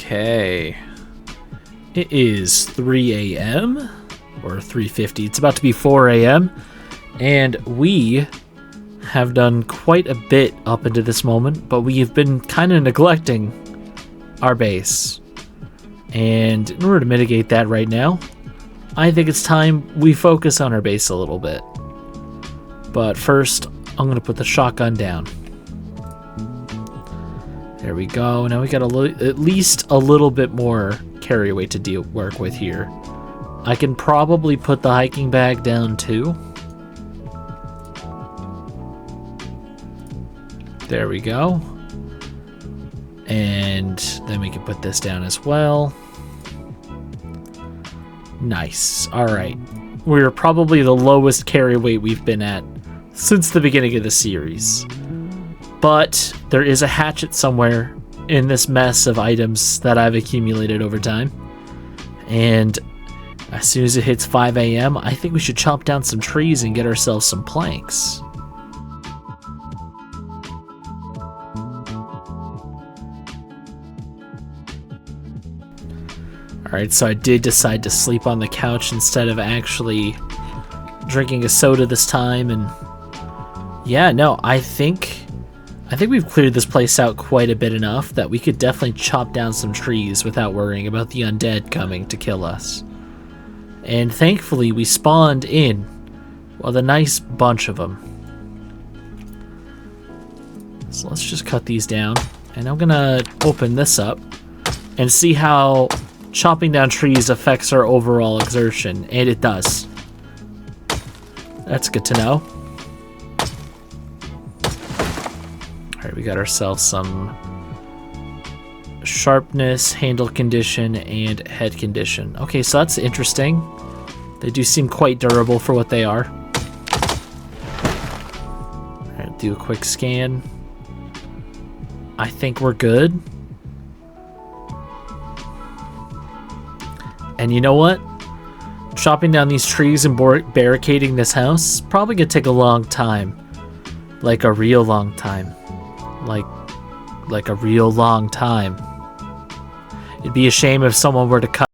Okay. It is 3 a.m. or 3:50. It's about to be 4 a.m. And we have done quite a bit up into this moment, but we have been kind of neglecting our base. And in order to mitigate that right now, I think it's time we focus on our base a little bit. But first, I'm going to put the shotgun down. There we go. Now we got at least a little bit more carry weight to work with here. I can probably put the hiking bag down too. There we go. And then we can put this down as well. Nice. Alright. We're probably the lowest carry weight we've been at since the beginning of the series. But there is a hatchet somewhere in this mess of items that I've accumulated over time. And as soon as it hits 5 a.m., I think we should chop down some trees and get ourselves some planks. Alright, so I did decide to sleep on the couch instead of actually drinking a soda this time, and yeah, no, I think we've cleared this place out quite a bit enough that we could definitely chop down some trees without worrying about the undead coming to kill us. And thankfully, we spawned in with a nice bunch of them. So let's just cut these down, and I'm gonna open this up and see how chopping down trees affects our overall exertion, and it does. That's good to know. Alright, we got ourselves some sharpness, handle condition, and head condition. Okay, so that's interesting. They do seem quite durable for what they are. Alright, do a quick scan. I think we're good. And you know what? Chopping down these trees and barricading this house is probably gonna take a long time. Like a real long time. Like a real long time. It'd be a shame if someone were to cut.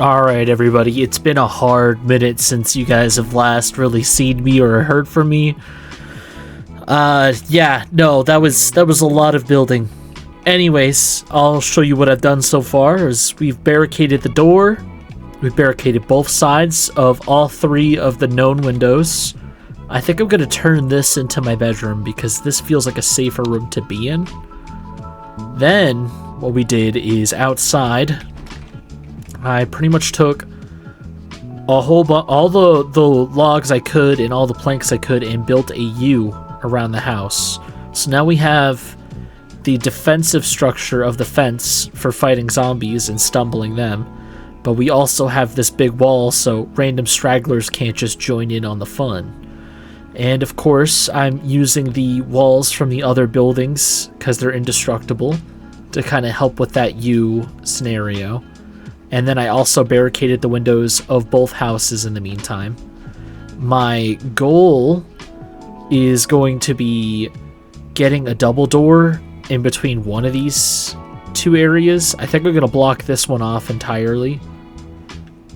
Alright everybody, it's been a hard minute since you guys have last really seen me or heard from me. Yeah, no, that was a lot of building. Anyways, I'll show you what I've done so far. Is we've barricaded the door. We've barricaded both sides of all 3 of the known windows. I think I'm gonna turn this into my bedroom because this feels like a safer room to be in. Then, what we did is outside, I pretty much took all the logs I could and all the planks I could and built a U around the house. So now we have the defensive structure of the fence for fighting zombies and stumbling them, but we also have this big wall so random stragglers can't just join in on the fun. And of course, I'm using the walls from the other buildings because they're indestructible to kind of help with that U scenario. And then I also barricaded the windows of both houses in the meantime. My goal is going to be getting a double door in between one of these 2 areas. I think I'm going to block this one off entirely.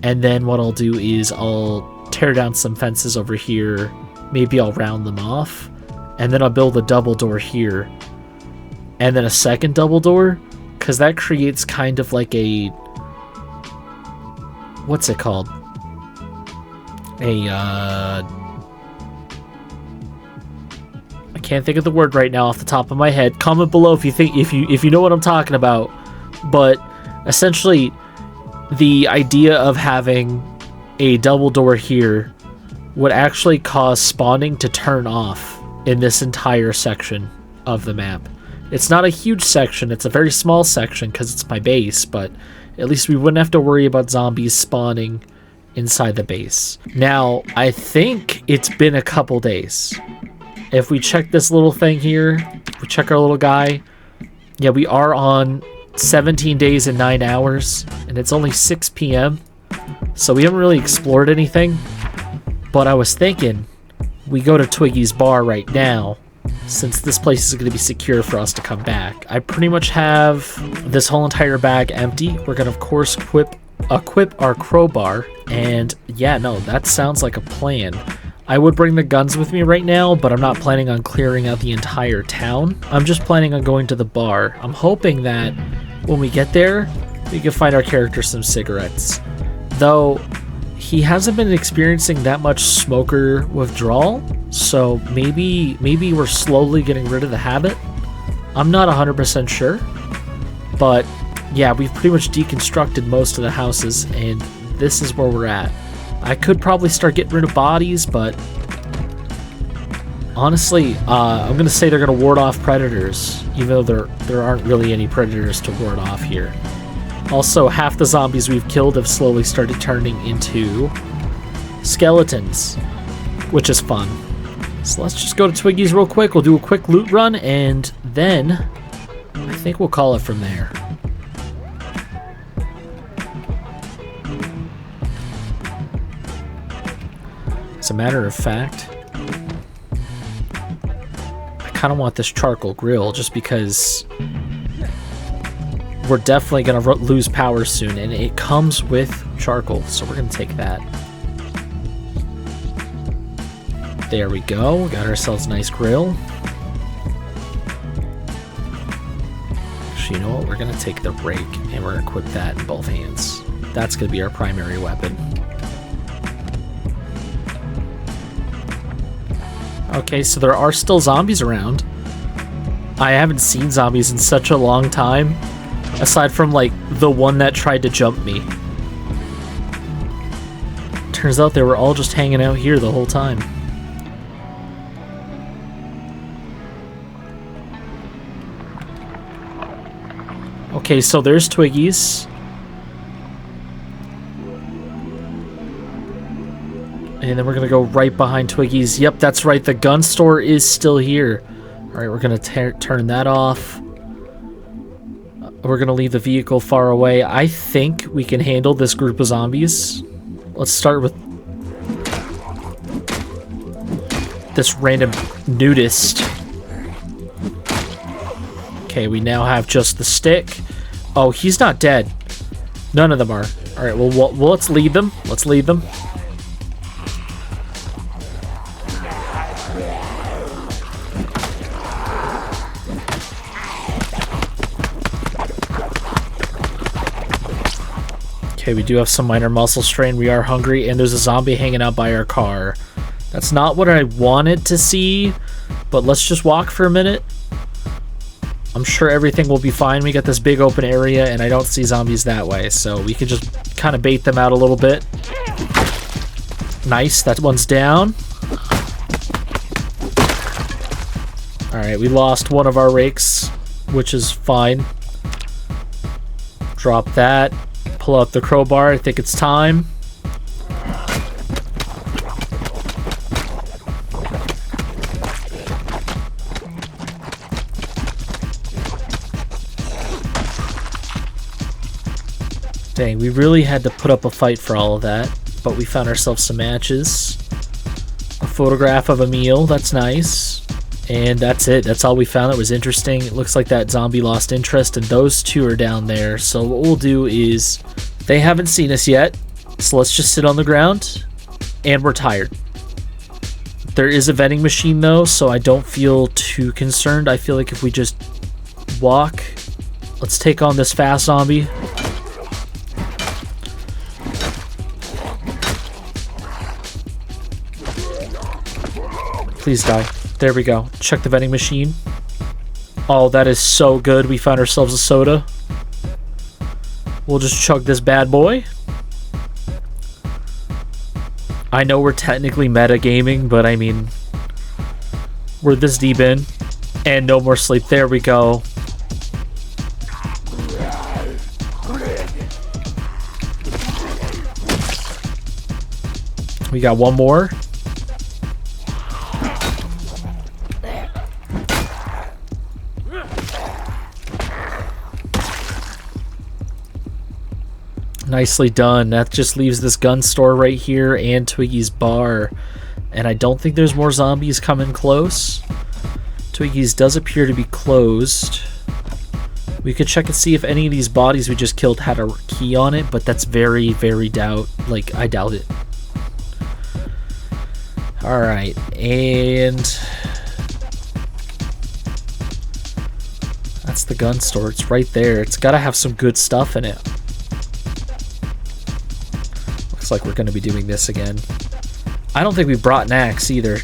And then what I'll do is I'll tear down some fences over here. Maybe I'll round them off. And then I'll build a double door here. and then a second double door, because that creates kind of like a, what's it called? I can't think of the word right now off the top of my head. Comment below if you know what I'm talking about. But essentially, the idea of having a double door here would actually cause spawning to turn off in this entire section of the map. It's not a huge section, it's a very small section because it's my base, but at least we wouldn't have to worry about zombies spawning inside the base. Now, I think it's been a couple days. If we check this little thing here, we check our little guy, yeah, we are on 17 days and 9 hours, and it's only 6 p.m. So we haven't really explored anything, but I was thinking we go to Twiggy's bar right now, since this place is going to be secure for us to come back. I pretty much have this whole entire bag empty. We're going to, of course, equip our crowbar, and yeah, no, that sounds like a plan. I would bring the guns with me right now, but I'm not planning on clearing out the entire town. I'm just planning on going to the bar. I'm hoping that when we get there, we can find our character some cigarettes. Though, he hasn't been experiencing that much smoker withdrawal, so maybe we're slowly getting rid of the habit. I'm not 100% sure, but yeah, we've pretty much deconstructed most of the houses, and this is where we're at. I could probably start getting rid of bodies, but honestly, I'm gonna say they're gonna ward off predators, even though there aren't really any predators to ward off here. Also, half the zombies we've killed have slowly started turning into skeletons, which is fun. So let's just go to Twiggy's real quick. We'll do a quick loot run, and then I think we'll call it from there. As a matter of fact, I kind of want this charcoal grill just because we're definitely going to lose power soon, and it comes with charcoal, so we're going to take that. There we go. We got ourselves a nice grill. Actually, you know what? We're going to take the rake, and we're going to equip that in both hands. That's going to be our primary weapon. Okay, so there are still zombies around. I haven't seen zombies in such a long time, aside from, like, the one that tried to jump me. Turns out they were all just hanging out here the whole time. Okay, so there's Twiggy's. And then we're going to go right behind Twiggy's. Yep, that's right. The gun store is still here. Alright, we're going to turn that off. We're going to leave the vehicle far away. I think we can handle this group of zombies. Let's start with this random nudist. Okay, we now have just the stick. Oh, he's not dead. None of them are. Alright, well, let's lead them. Let's lead them. Okay, we do have some minor muscle strain. We are hungry, and there's a zombie hanging out by our car. That's not what I wanted to see, but let's just walk for a minute. I'm sure everything will be fine. We got this big open area, and I don't see zombies that way, so we can just kind of bait them out a little bit. Nice, that one's down. Alright, we lost one of our rakes, which is fine. Drop that. Pull out the crowbar. I think it's time. Dang, we really had to put up a fight for all of that, but we found ourselves some matches. A photograph of a meal, that's nice. And that's it. That's all we found that was interesting. It looks like that zombie lost interest, and those two are down there. So what we'll do is, they haven't seen us yet, so let's just sit on the ground, and we're tired. There is a vending machine though, so I don't feel too concerned. I feel like if we just walk. Let's take on this fast zombie. Please die. There we go. Check the vending machine. Oh, that is so good. We found ourselves a soda. We'll just chug this bad boy. I know we're technically metagaming, but I mean, we're this deep in. And no more sleep. There we go. We got one more. Nicely done. That just leaves this gun store right here and Twiggy's bar. And I don't think there's more zombies coming close. Twiggy's does appear to be closed. We could check and see if any of these bodies we just killed had a key on it, but that's very, very I doubt it. Alright, and that's the gun store. It's right there. It's gotta have some good stuff in it. Looks like we're gonna be doing this again. I don't think we brought an axe either.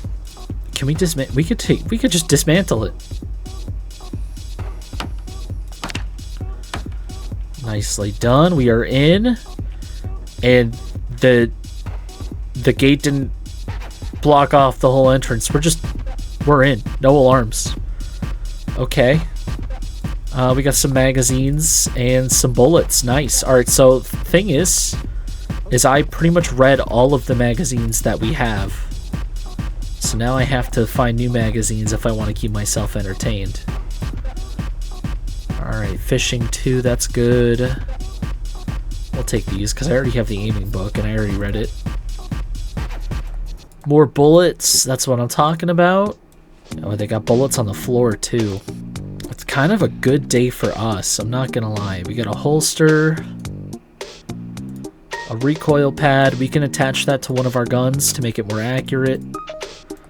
Can we dismantle? We could just dismantle it. Nicely done. We are in, and the gate didn't block off the whole entrance. We're in. No alarms. Okay. We got some magazines and some bullets. Nice. All right. So the thing is I pretty much read all of the magazines that we have. So now I have to find new magazines if I want to keep myself entertained. Alright, fishing 2, that's good. We'll take these because I already have the aiming book and I already read it. More bullets, that's what I'm talking about. Oh, they got bullets on the floor too. It's kind of a good day for us, I'm not gonna lie. We got a holster, a recoil pad. We can attach that to one of our guns to make it more accurate.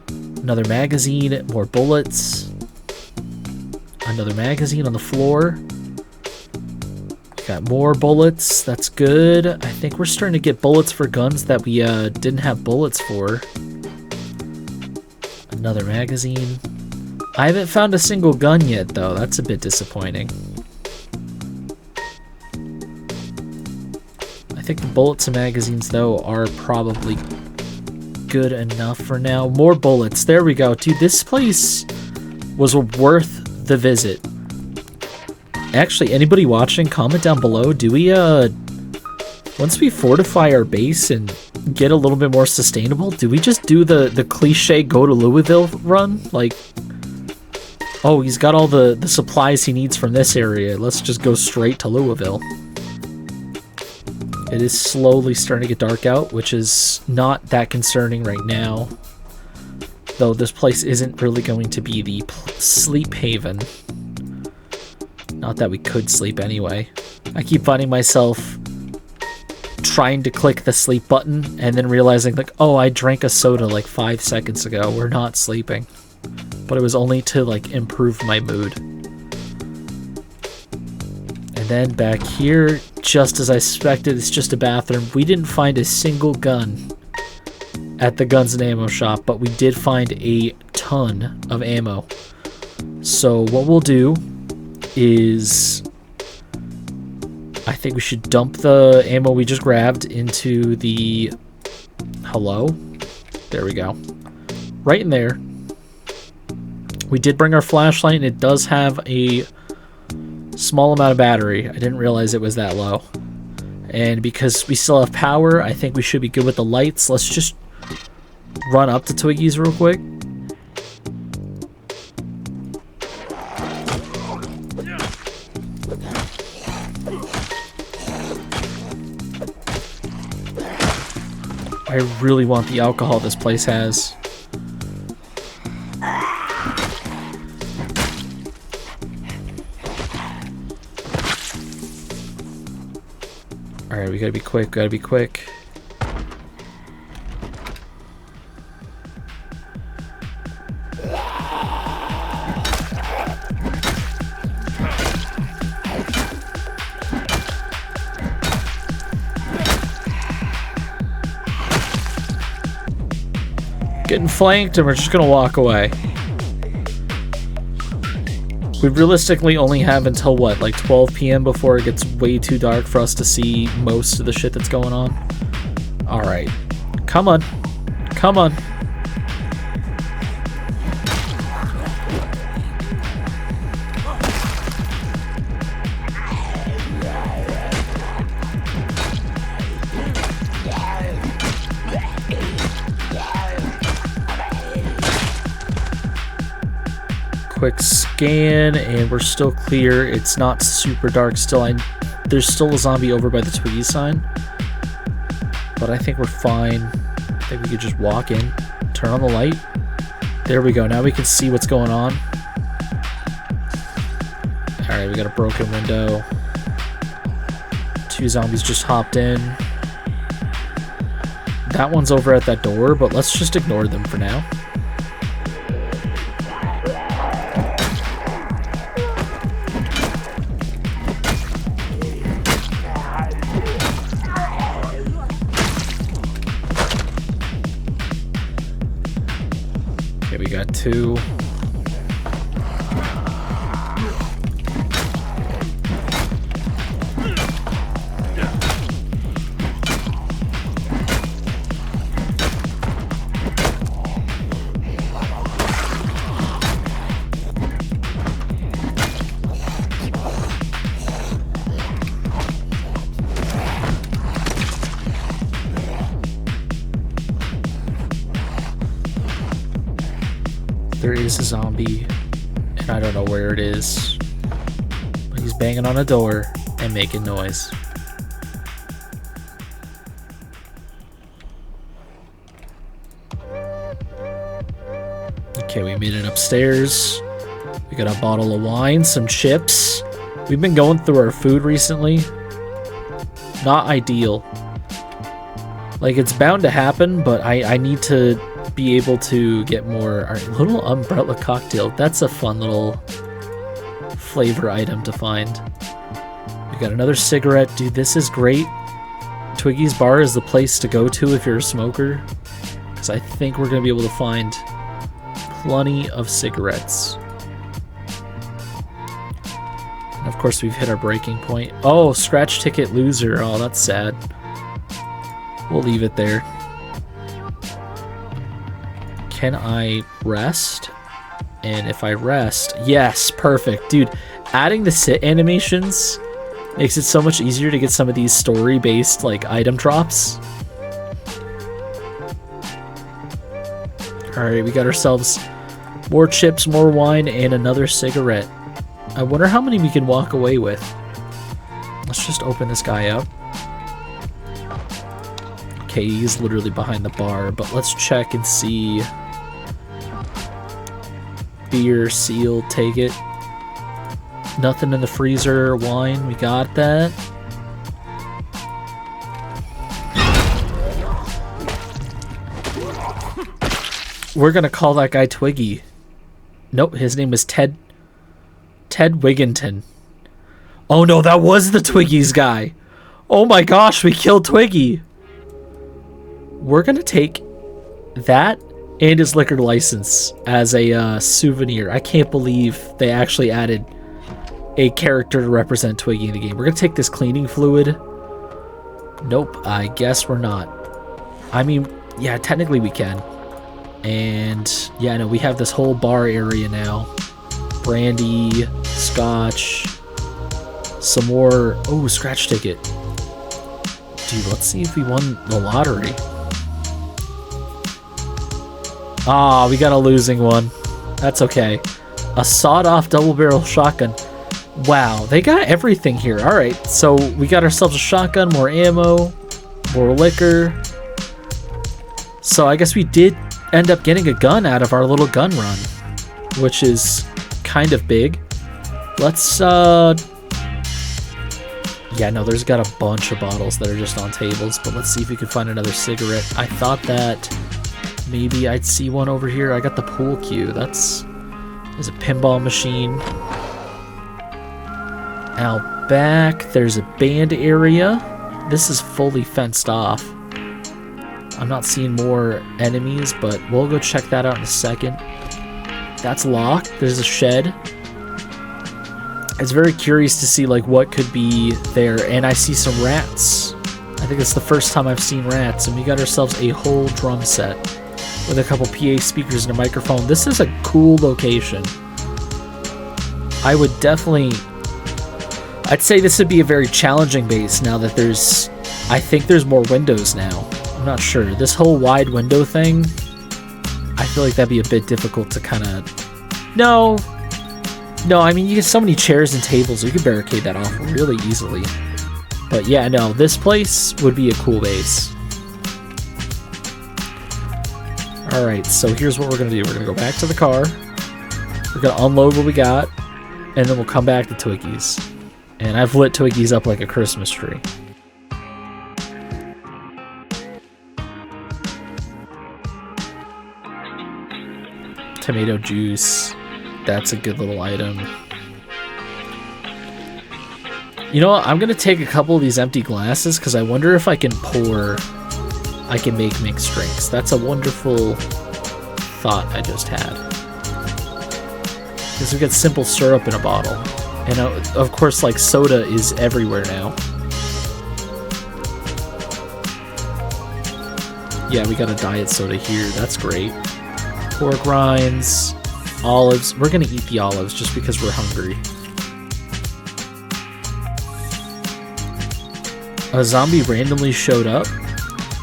Another magazine, more bullets. Another magazine on the floor. Got more bullets. That's good. I think we're starting to get bullets for guns that we didn't have bullets for. Another magazine. I haven't found a single gun yet, though. That's a bit disappointing. I think the bullets and magazines, though, are probably good enough for now. More bullets. There we go. Dude, this place was worth the visit. Actually, anybody watching, comment down below. Do we, once we fortify our base and get a little bit more sustainable, do we just do the cliche go to Louisville run? Like, oh, he's got all the supplies he needs from this area. Let's just go straight to Louisville. It is slowly starting to get dark out, which is not that concerning right now. Though this place isn't really going to be the sleep haven. Not that we could sleep anyway. I keep finding myself trying to click the sleep button and then realizing, like, oh, I drank a soda like 5 seconds ago. We're not sleeping. But it was only to, like, improve my mood. And then back here, just as I suspected, it's just a bathroom. We didn't find a single gun at the guns and ammo shop, but we did find a ton of ammo. So what we'll do is, I think we should dump the ammo we just grabbed into the, hello? There we go. Right in there. We did bring our flashlight, and it does have a small amount of battery. I didn't realize it was that low. And because we still have power, I think we should be good with the lights. Let's just run up to Twiggy's real quick. I really want the alcohol this place has. Alright, we gotta be quick, gotta be quick. Getting flanked, and we're just gonna walk away. We realistically only have until, what, like 12 p.m. before it gets way too dark for us to see most of the shit that's going on. Alright. Come on. Come on. Quick scan, and we're still clear. It's not super dark still. There's still a zombie over by the Twiggy sign, but I think we're fine. I think we could just walk in, turn on the light. There we go. Now we can see what's going on. Alright, we got a broken window. 2 zombies just hopped in. That one's over at that door, but let's just ignore them for now. Okay, we got 2. There is a zombie, and I don't know where it is, but he's banging on a door and making noise. Okay, we made it upstairs. We got a bottle of wine, some chips. We've been going through our food recently. Not ideal. Like, it's bound to happen, but I need to be able to get more. Our little umbrella cocktail, that's a fun little flavor item to find. We got another cigarette. Dude, this is great. Twiggy's bar is the place to go to if you're a smoker, because I think we're going to be able to find plenty of cigarettes. And of course we've hit our breaking point. Oh, scratch ticket loser. Oh, that's sad. We'll leave it there. Can I rest? And if I rest, yes, perfect. Dude, adding the sit animations makes it so much easier to get some of these story-based, like, item drops. Alright, we got ourselves more chips, more wine, and another cigarette. I wonder how many we can walk away with. Let's just open this guy up. Okay, he's literally behind the bar, but let's check and see. Beer, seal, take it. Nothing in the freezer, wine, we got that. We're gonna call that guy Twiggy. Nope, his name is Ted Wigginton. Oh no, that was the Twiggy's guy. Oh my gosh, we killed Twiggy. We're gonna take that and his liquor license as a souvenir. I can't believe they actually added a character to represent Twiggy in the game. We're gonna take this cleaning fluid. Nope, I guess we're not. I mean, yeah, technically we can. And yeah, no, we have this whole bar area now. Brandy, scotch, some more. Oh, scratch ticket. Dude, let's see if we won the lottery. Ah, we got a losing one. That's okay. A sawed-off double-barrel shotgun. Wow, they got everything here. Alright, so we got ourselves a shotgun, more ammo, more liquor. So I guess we did end up getting a gun out of our little gun run, which is kind of big. Let's, yeah, no, there's got a bunch of bottles that are just on tables, but let's see if we can find another cigarette. I thought that maybe I'd see one over here. I got the pool cue. There's a pinball machine. Out back, there's a band area. This is fully fenced off. I'm not seeing more enemies, but we'll go check that out in a second. That's locked. There's a shed. It's very curious to see like what could be there, and I see some rats. I think it's the first time I've seen rats, and we got ourselves a whole drum set with a couple PA speakers and a microphone. This is a cool location. I would definitely... I'd say this would be a very challenging base now that there's... I think there's more windows now. I'm not sure. This whole wide window thing, I feel like that'd be a bit difficult to kind of... No, I mean, you get so many chairs and tables, you could barricade that off really easily. But yeah, no, this place would be a cool base. Alright, so here's what we're going to do. We're going to go back to the car. We're going to unload what we got. And then we'll come back to Twiggy's. And I've lit Twiggy's up like a Christmas tree. Tomato juice. That's a good little item. You know what? I'm going to take a couple of these empty glasses because I wonder if I can pour... I can make mixed drinks. That's a wonderful thought I just had. Because we got simple syrup in a bottle. And of course, like, soda is everywhere now. Yeah, we got a diet soda here. That's great. Pork rinds, olives. We're going to eat the olives just because we're hungry. A zombie randomly showed up,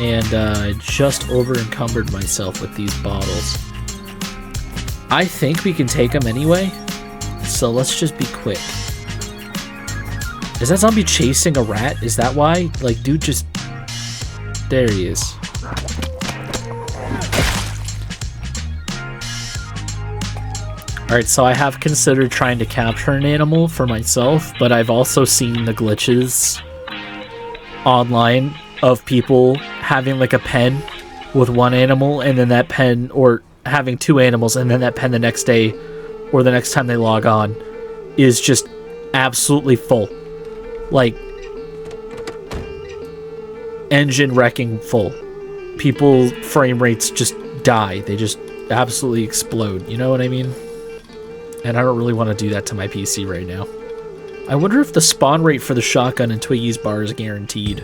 and I just over-encumbered myself with these bottles. I think we can take them anyway, so let's just be quick. Is that zombie chasing a rat? Is that why? Like, dude just... There he is. Alright, so I have considered trying to capture an animal for myself, but I've also seen the glitches online of people having like a pen with one animal and then that pen, or having two animals and then that pen the next day or the next time they log on is just absolutely full. Like, engine wrecking full. People frame rates just die. They just absolutely explode. You know what I mean? And I don't really want to do that to my PC right now. I wonder if the spawn rate for the shotgun and Twiggy's bar is guaranteed.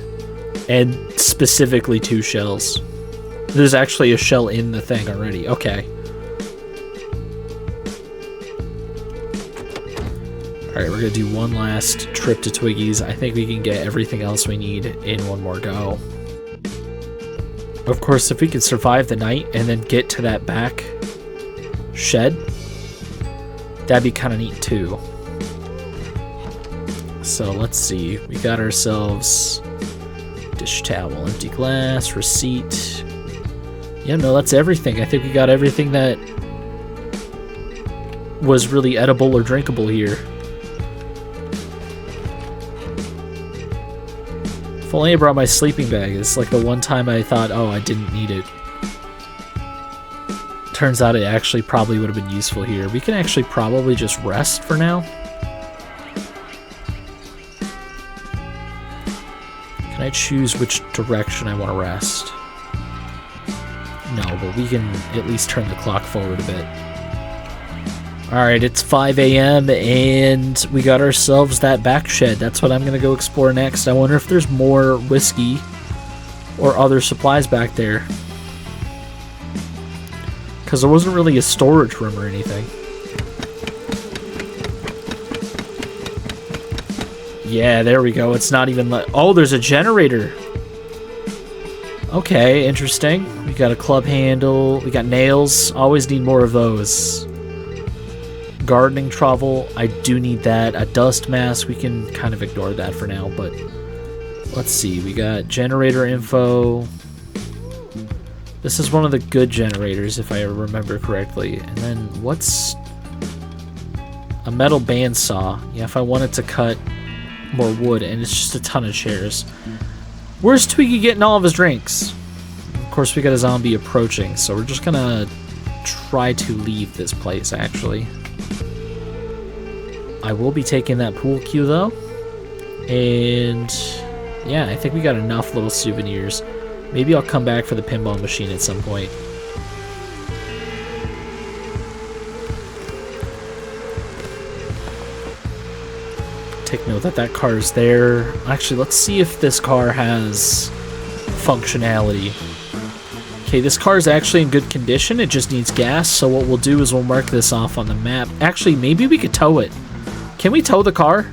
And specifically 2 shells. There's actually a shell in the thing already. Okay. Alright, we're going to do one last trip to Twiggy's. I think we can get everything else we need in one more go. Of course, if we can survive the night and then get to that back shed, that'd be kind of neat too. So let's see. We got ourselves dish towel, empty glass, receipt. Yeah, no, that's everything. I think we got everything that was really edible or drinkable here. If only I brought my sleeping bag. It's like the one time I thought, oh, I didn't need it. Turns out it actually probably would have been useful here. We can actually probably just rest for now. Can I choose which direction I want to rest? No, but we can at least turn the clock forward a bit. Alright, it's 5 a.m. and we got ourselves that back shed. That's what I'm going to go explore next. I wonder if there's more whiskey or other supplies back there. Because there wasn't really a storage room or anything. Yeah, there we go. It's not even like... Oh, there's a generator. Okay, interesting. We got a club handle. We got nails. Always need more of those. Gardening trowel. I do need that. A dust mask. We can kind of ignore that for now, but... Let's see. We got generator info. This is one of the good generators, if I remember correctly. And then, what's... A metal bandsaw. Yeah, if I wanted to cut more wood, and it's just a ton of chairs. Where's Twiggy getting all of his drinks? Of course, we got a zombie approaching, so we're just gonna try to leave this place, actually. I will be taking that pool cue, though. And... yeah, I think we got enough little souvenirs. Maybe I'll come back for the pinball machine at some point. Take note that that car's there. Actually, let's see if this car has functionality. Okay, this car is actually in good condition. It just needs gas. So what we'll do is we'll mark this off on the map. Actually, maybe we could tow it. Can we tow the car?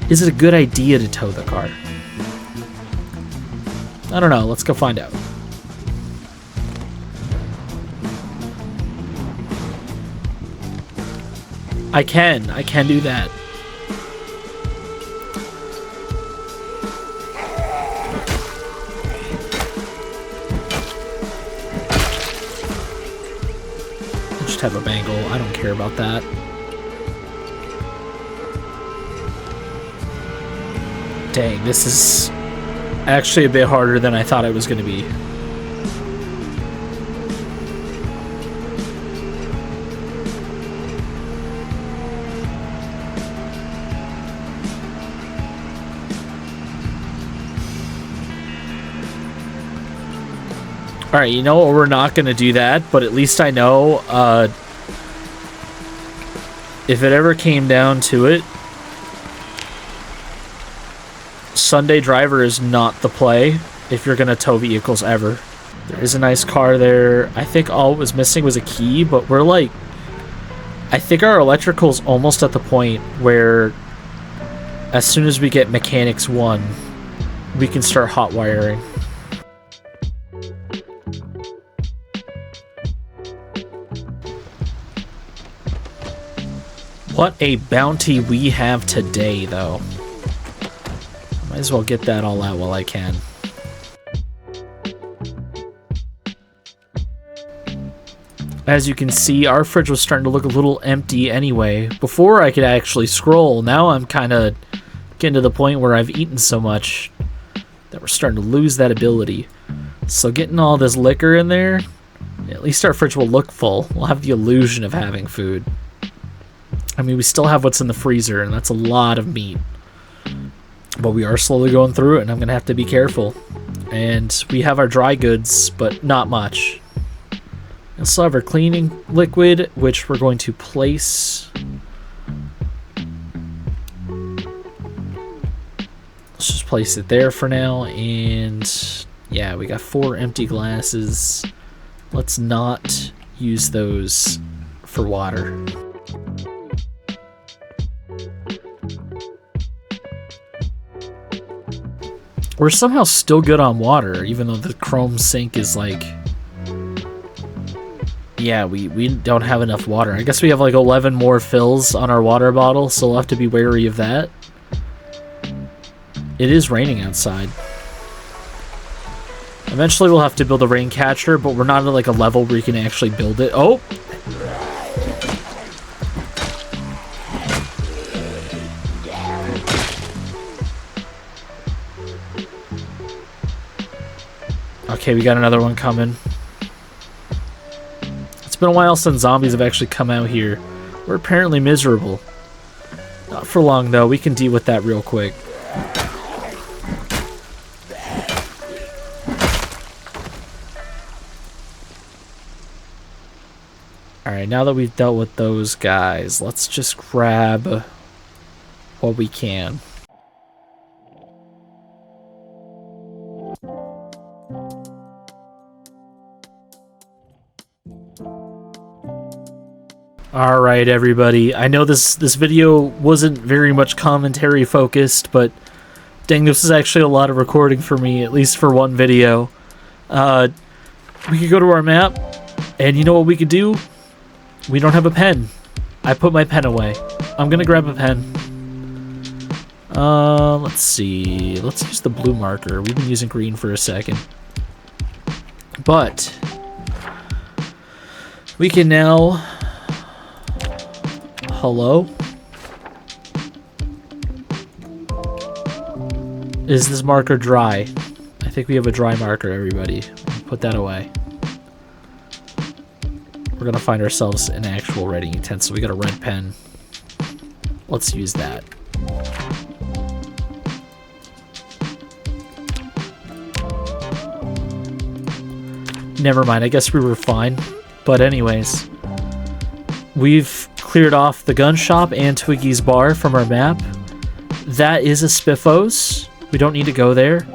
Is it a good idea to tow the car? I don't know. Let's go find out. I can do that. I just have a bangle. I don't care about that. Dang, this is actually a bit harder than I thought it was going to be. Alright, you know what? We're not going to do that, but at least I know if it ever came down to it, Sunday driver is not the play if you're going to tow vehicles ever. There is a nice car there. I think all it was missing was a key, but we're like... I think our electrical's almost at the point where as soon as we get Mechanics 1, we can start hot wiring. What a bounty we have today, though. Might as well get that all out while I can. As you can see, our fridge was starting to look a little empty anyway. Before I could actually scroll, now I'm kind of getting to the point where I've eaten so much that we're starting to lose that ability. So getting all this liquor in there, at least our fridge will look full. We'll have the illusion of having food. I mean, we still have what's in the freezer, and that's a lot of meat. But we are slowly going through it, and I'm going to have to be careful. And we have our dry goods, but not much. We still have our cleaning liquid, which we're going to place. Let's just place it there for now. And yeah, we got 4 empty glasses. Let's not use those for water. We're somehow still good on water, even though the chrome sink is like... Yeah, we don't have enough water. I guess we have like 11 more fills on our water bottle, so we'll have to be wary of that. It is raining outside. Eventually we'll have to build a rain catcher, but we're not at like a level where you can actually build it. Oh! Okay, we got another one coming. It's been a while since zombies have actually come out here. We're apparently miserable. Not for long, though. We can deal with that real quick. Alright, now that we've dealt with those guys, let's just grab what we can. Alright, everybody. I know this video wasn't very much commentary focused, but dang, this is actually a lot of recording for me, at least for one video. We could go to our map, and you know what we could do? We don't have a pen. I put my pen away. I'm gonna grab a pen. Let's see. Let's use the blue marker. We've been using green for a second. But we can now... Hello? Is this marker dry? I think we have a dry marker, everybody. Put that away. We're gonna find ourselves an actual writing utensil. We got a red pen. Let's use that. Never mind, I guess we were fine. But anyways, we've cleared off the gun shop and Twiggy's bar from our map. That is a Spiffos. We don't need to go there.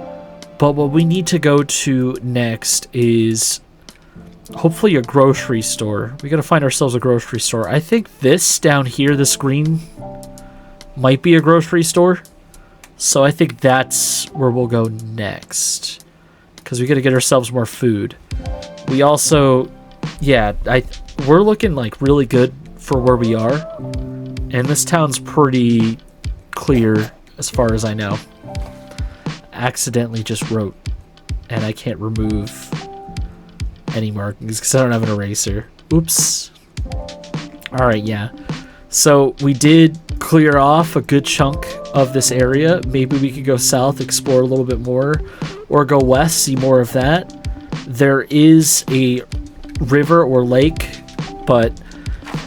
But what we need to go to next is hopefully a grocery store. We gotta find ourselves a grocery store. I think this down here, this green, might be a grocery store. So I think that's where we'll go next. Because we gotta get ourselves more food. We also, yeah, we're looking like really good for where we are. And this town's pretty clear as far as I know. Accidentally just wrote, and I can't remove any markings because I don't have an eraser. Oops. Alright, yeah. So we did clear off a good chunk of this area. Maybe we could go south, explore a little bit more, or go west, see more of that. There is a river or lake, but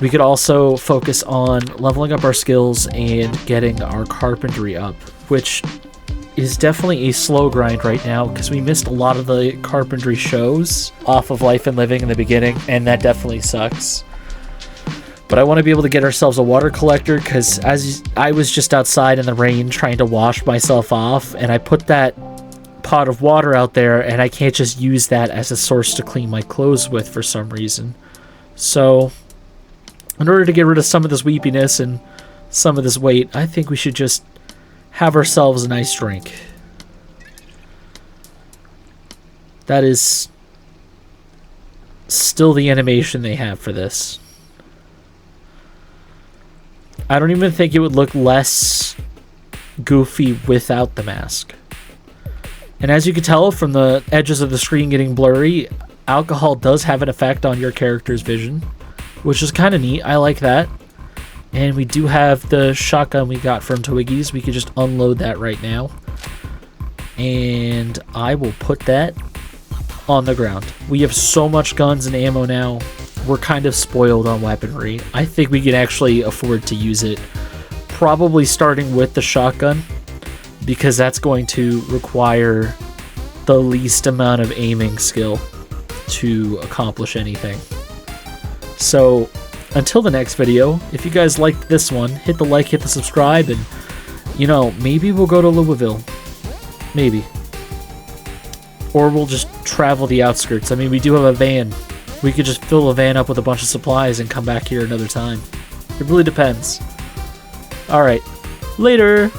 we could also focus on leveling up our skills and getting our carpentry up, which is definitely a slow grind right now because we missed a lot of the carpentry shows off of Life and Living in the beginning, and that definitely sucks. But I want to be able to get ourselves a water collector because as I was just outside in the rain trying to wash myself off, and I put that pot of water out there and I can't just use that as a source to clean my clothes with for some reason. So in order to get rid of some of this weepiness and some of this weight, I think we should just have ourselves a nice drink. That is still the animation they have for this. I don't even think it would look less goofy without the mask. And as you can tell from the edges of the screen getting blurry, alcohol does have an effect on your character's vision, which is kind of neat. I like that. And we do have the shotgun we got from Twiggy's. We could just unload that right now. And I will put that on the ground. We have so much guns and ammo now. We're kind of spoiled on weaponry. I think we can actually afford to use it. Probably starting with the shotgun, because that's going to require the least amount of aiming skill to accomplish anything. So until the next video, if you guys liked this one, hit the like, hit the subscribe, and, you know, maybe we'll go to Louisville. Maybe. Or we'll just travel the outskirts. I mean, we do have a van. We could just fill a van up with a bunch of supplies and come back here another time. It really depends. Alright. Later!